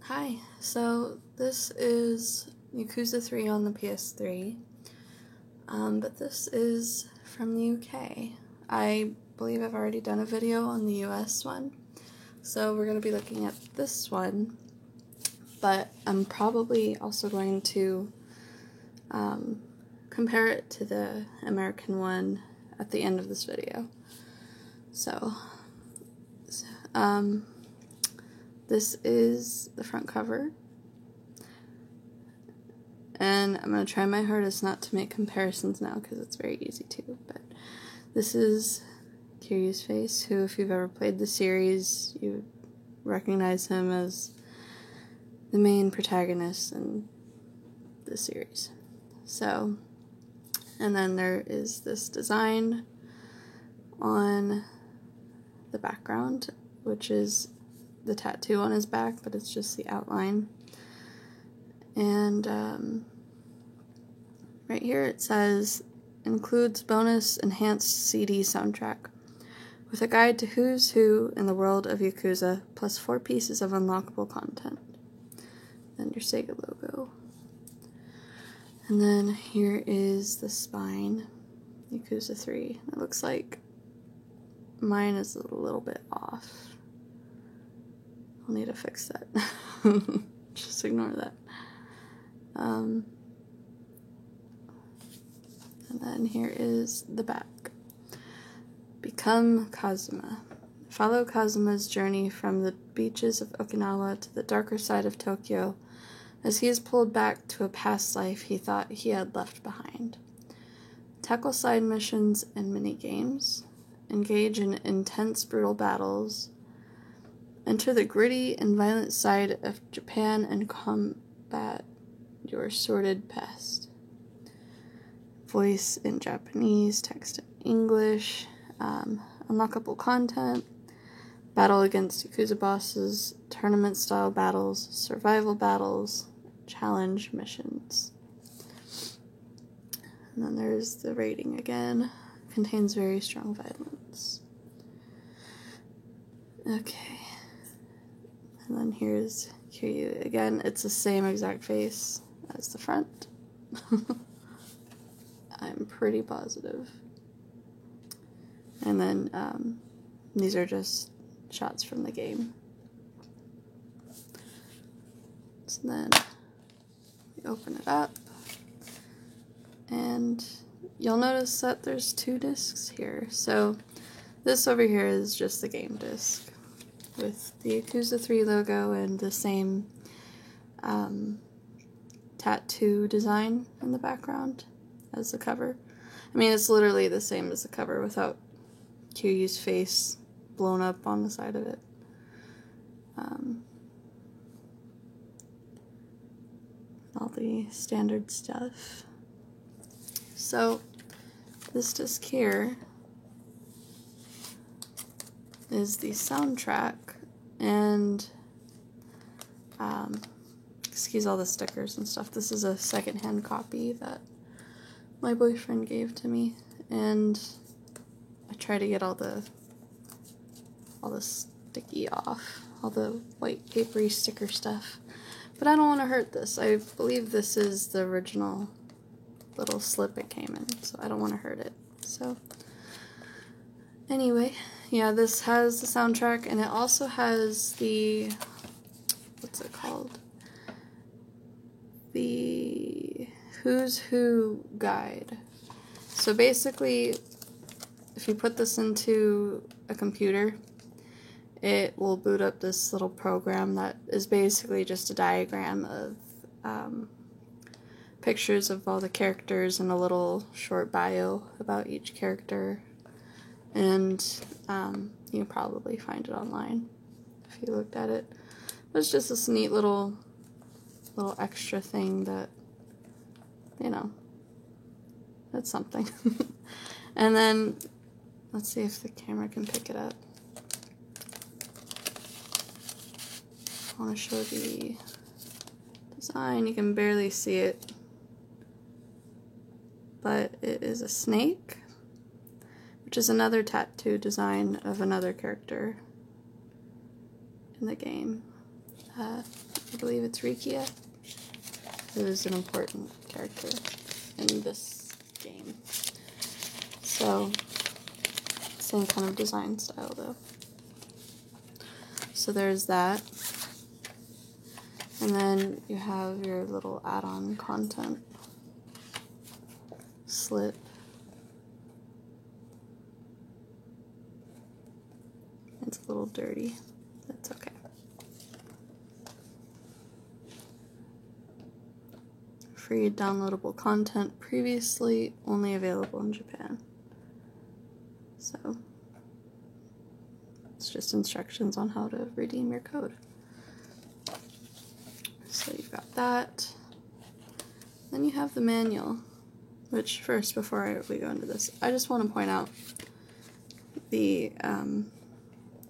Hi, so this is Yakuza 3 on the PS3, but this is from the UK. I believe I've already done a video on the US one, so we're going to be looking at this one, but I'm probably also going to compare it to the American one at the end of this video. So, this is the front cover, and I'm going to try my hardest not to make comparisons now because it's very easy to, but this is Kiryu's face, who, if you've ever played the series, you recognize him as the main protagonist in the series. So, and then there is this design on the background, which is the tattoo on his back, but it's just the outline. And right here it says, includes bonus enhanced CD soundtrack with a guide to who's who in the world of Yakuza, plus 4 pieces of unlockable content. Then your Sega logo. And then here is the spine, Yakuza 3. It looks like mine is a little bit off. I'll need to fix that. Just ignore that. And then here is the back. Become Kazuma. Follow Kazuma's journey from the beaches of Okinawa to the darker side of Tokyo as he is pulled back to a past life he thought he had left behind. Tackle side missions and mini-games. Engage in intense, brutal battles. Enter the gritty and violent side of Japan and combat your sordid past. Voice in Japanese, text in English, unlockable content, battle against Yakuza bosses, tournament-style battles, survival battles, challenge missions. And then there's the rating again. Contains very strong violence. Okay. And then here's Kiryu. Again, it's the same exact face as the front. I'm pretty positive. And then these are just shots from the game. So then we open it up, and you'll notice that there's 2 discs here. So this over here is just the game disc with the Yakuza 3 logo and the same tattoo design in the background as the cover. I mean, it's literally the same as the cover without Kiryu's face blown up on the side of it. All the standard stuff. So this disc here is the soundtrack, and excuse all the stickers and stuff. This is a secondhand copy that my boyfriend gave to me, and I try to get all the sticky off, all the white papery sticker stuff, but I don't want to hurt this. I believe this is the original little slip it came in, so I don't want to hurt it. So anyway, yeah, this has the soundtrack, and it also has the, what's it called? The Who's Who guide. So basically, if you put this into a computer, it will boot up this little program that is basically just a diagram of pictures of all the characters and a little short bio about each character. And you can probably find it online if you looked at it. But it's just this neat little extra thing that, you know, that's something. And then, let's see if the camera can pick it up. I want to show the design. You can barely see it, but it is a snake, which is another tattoo design of another character in the game. I believe it's Rikia, who is an important character in this game. So, same kind of design style though. So there's that. And then you have your little add-on content slip. It's a little dirty. That's okay. Free downloadable content previously only available in Japan. So it's just instructions on how to redeem your code. So you've got that. Then you have the manual, which first, before we go into this, I just want to point out the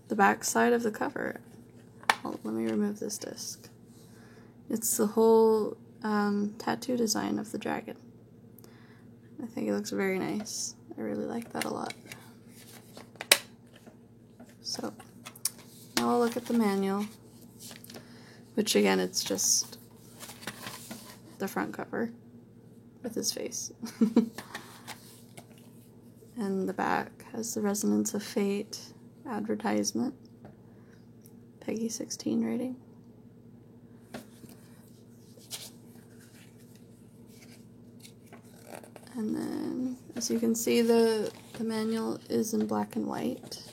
back side of the cover. Let me remove this disc. It's the whole tattoo design of the dragon. I think it looks very nice. I really like that a lot. So now I'll look at the manual, which again, it's just the front cover with his face. And the back has the Resonance of Fate advertisement, Peggy 16 rating. And then, as you can see, the manual is in black and white.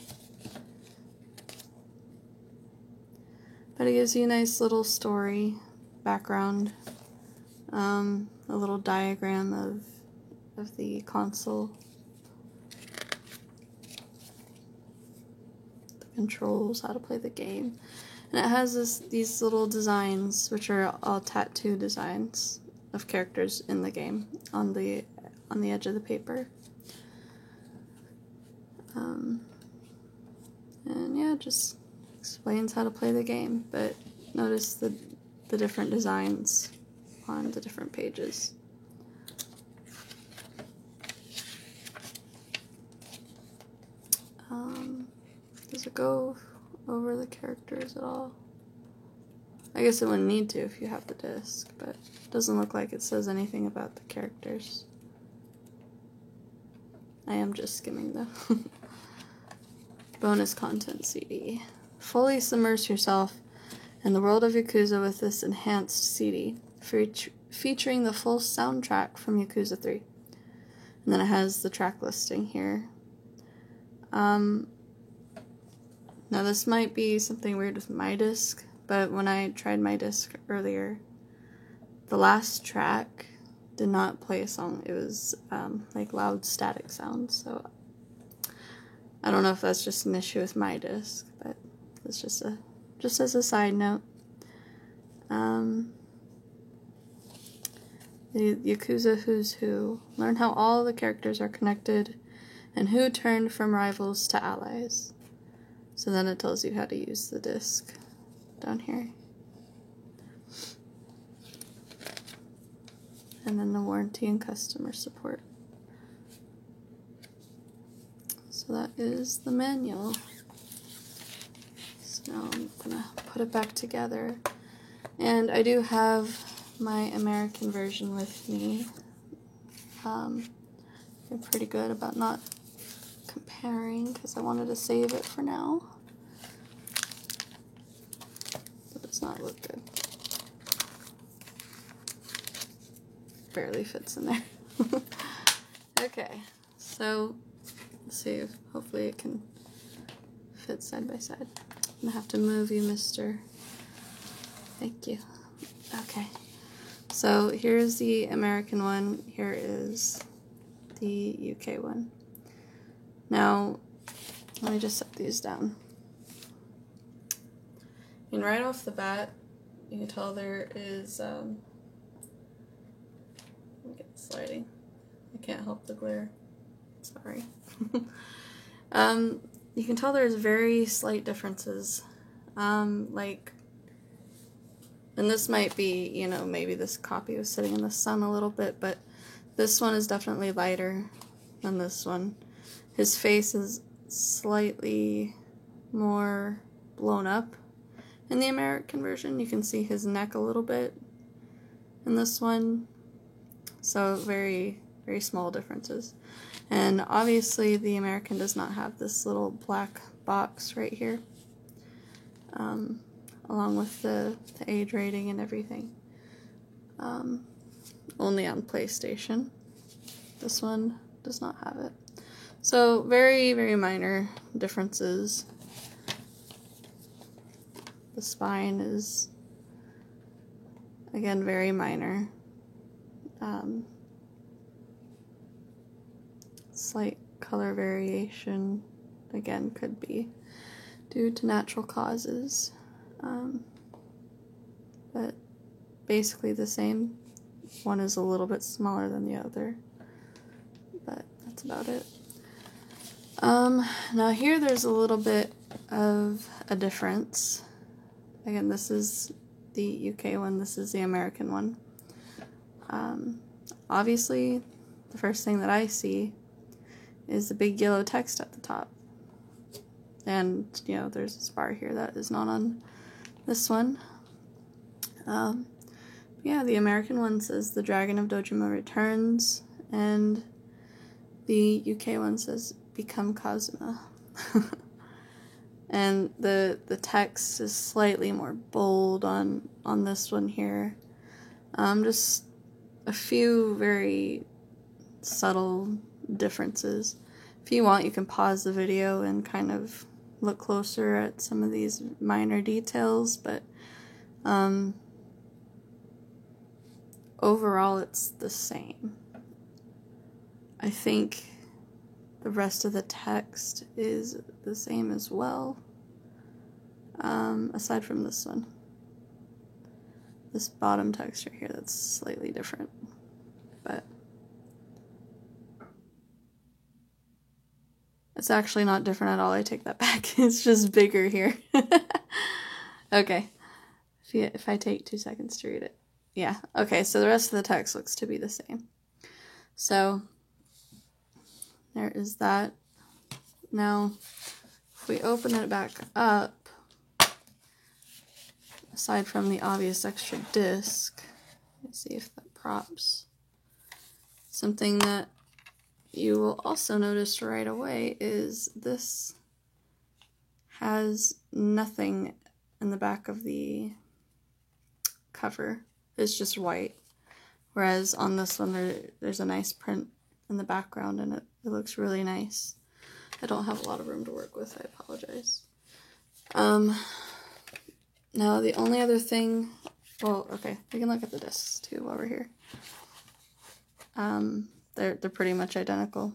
But it gives you a nice little story background, a little diagram of the console, the controls, how to play the game, and it has these little designs, which are all tattoo designs of characters in the game on the edge of the paper. And yeah, just explains how to play the game, but notice the different designs on the different pages. Does it go over the characters at all? I guess it wouldn't need to if you have the disc, but it doesn't look like it says anything about the characters. I am just skimming though. Bonus content CD. Fully submerge yourself in the world of Yakuza with this enhanced CD, featuring the full soundtrack from Yakuza 3. And then it has the track listing here. Now this might be something weird with my disc, but when I tried my disc earlier, the last track did not play a song. It was like loud static sounds, so I don't know if that's just an issue with my disc, but it's just as a side note. The Yakuza Who's Who. Learn how all the characters are connected and who turned from rivals to allies. So then it tells you how to use the disc down here. And then the warranty and customer support. So that is the manual. So now I'm gonna put it back together. And I do have my American version with me. I'm pretty good about not comparing because I wanted to save it for now. But it does not look good. Barely fits in there. Okay, so let's see if hopefully it can fit side by side. I'm gonna have to move you, mister. Thank you. Okay, so here's the American one, here is the UK one. Now, let me just set these down. And right off the bat, you can tell there is, let me get the sliding. I can't help the glare. Sorry. You can tell there's very slight differences. Like, and this might be, you know, maybe this copy was sitting in the sun a little bit, but this one is definitely lighter than this one. His face is slightly more blown up, In the American version, you can see his neck a little bit in this one. So very, very small differences. And obviously the American does not have this little black box right here, along with the age rating and everything. Only on PlayStation. This one does not have it. So very, very minor differences. The spine is, again, very minor. Slight color variation, again, could be due to natural causes. But basically the same. One is a little bit smaller than the other, but that's about it. Now here there's a little bit of a difference. Again, this is the UK one, this is the American one. Obviously, the first thing that I see is the big yellow text at the top. And, you know, there's this bar here that is not on this one. Yeah, the American one says the Dragon of Dojima returns, and the UK one says become Kazuma. And the text is slightly more bold on this one here. Just a few very subtle differences. If you want, you can pause the video and kind of look closer at some of these minor details, but overall it's the same. I think the rest of the text is the same as well, aside from this one. This bottom text right here, that's slightly different, but it's actually not different at all. I take that back. It's just bigger here. Okay, if I take 2 seconds to read it. Yeah, okay, so the rest of the text looks to be the same. So there is that. Now, if we open it back up, aside from the obvious extra disc, let's see if that props. Something that you will also notice right away is this has nothing in the back of the cover. It's just white. Whereas on this one, there's a nice print in the background, and it looks really nice. I don't have a lot of room to work with, I apologize. Now the only other thing, well, okay, we can look at the discs too while we're here. They're pretty much identical,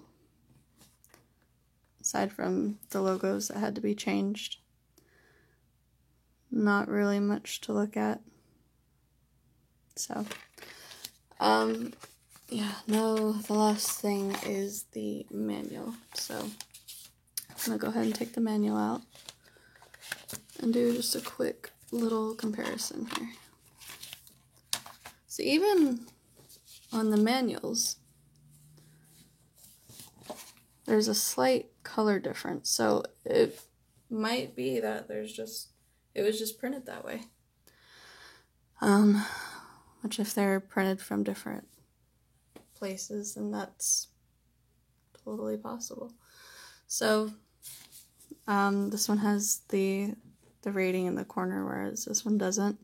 aside from the logos that had to be changed. Not really much to look at. So, yeah, no, the last thing is the manual. So, I'm gonna go ahead and take the manual out and do just a quick little comparison here. So even on the manuals, there's a slight color difference. So it might be that it was just printed that way. Which if they're printed from different places, then that's totally possible. So this one has the rating in the corner, whereas this one doesn't.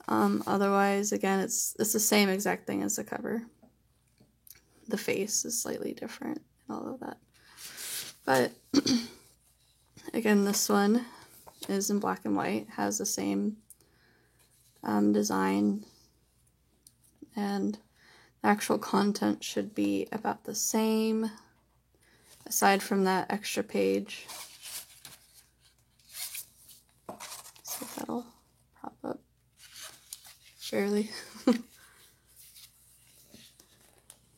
Otherwise, again, it's the same exact thing as the cover. The face is slightly different and all of that. But again, this one is in black and white, has the same design, and the actual content should be about the same, aside from that extra page. See if that'll prop up. Barely.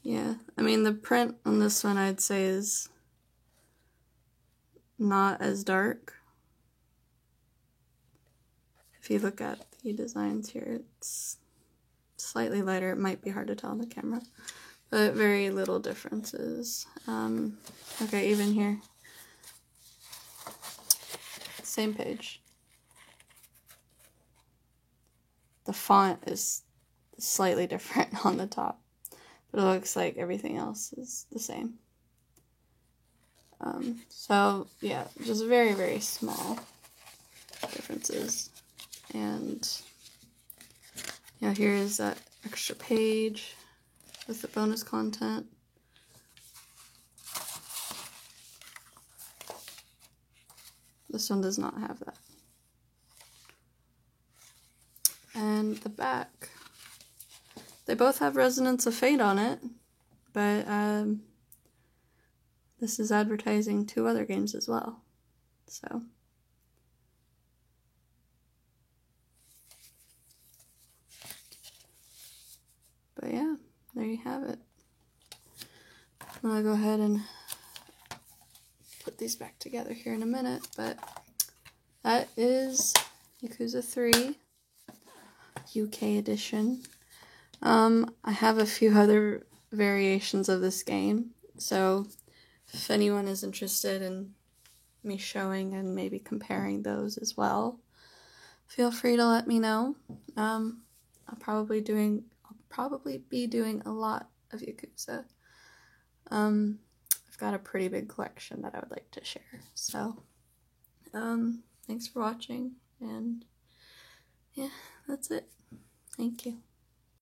Yeah, I mean, the print on this one I'd say is not as dark. If you look at the designs here, it's slightly lighter. It might be hard to tell on the camera, but very little differences. Okay, even here. Same page. the font is slightly different on the top, but it looks like everything else is the same. So yeah, just very, very small differences. And yeah, here's that extra page with the bonus content. This one does not have that. And the back, they both have Resonance of Fate on it, but this is advertising 2 other games as well. So but yeah, there you have it. I'll go ahead and put these back together here in a minute, but that is Yakuza 3 UK edition. I have a few other variations of this game, so if anyone is interested in me showing and maybe comparing those as well, feel free to let me know. I'll probably be doing a lot of Yakuza. I've got a pretty big collection that I would like to share. So, thanks for watching, and yeah, that's it. Thank you.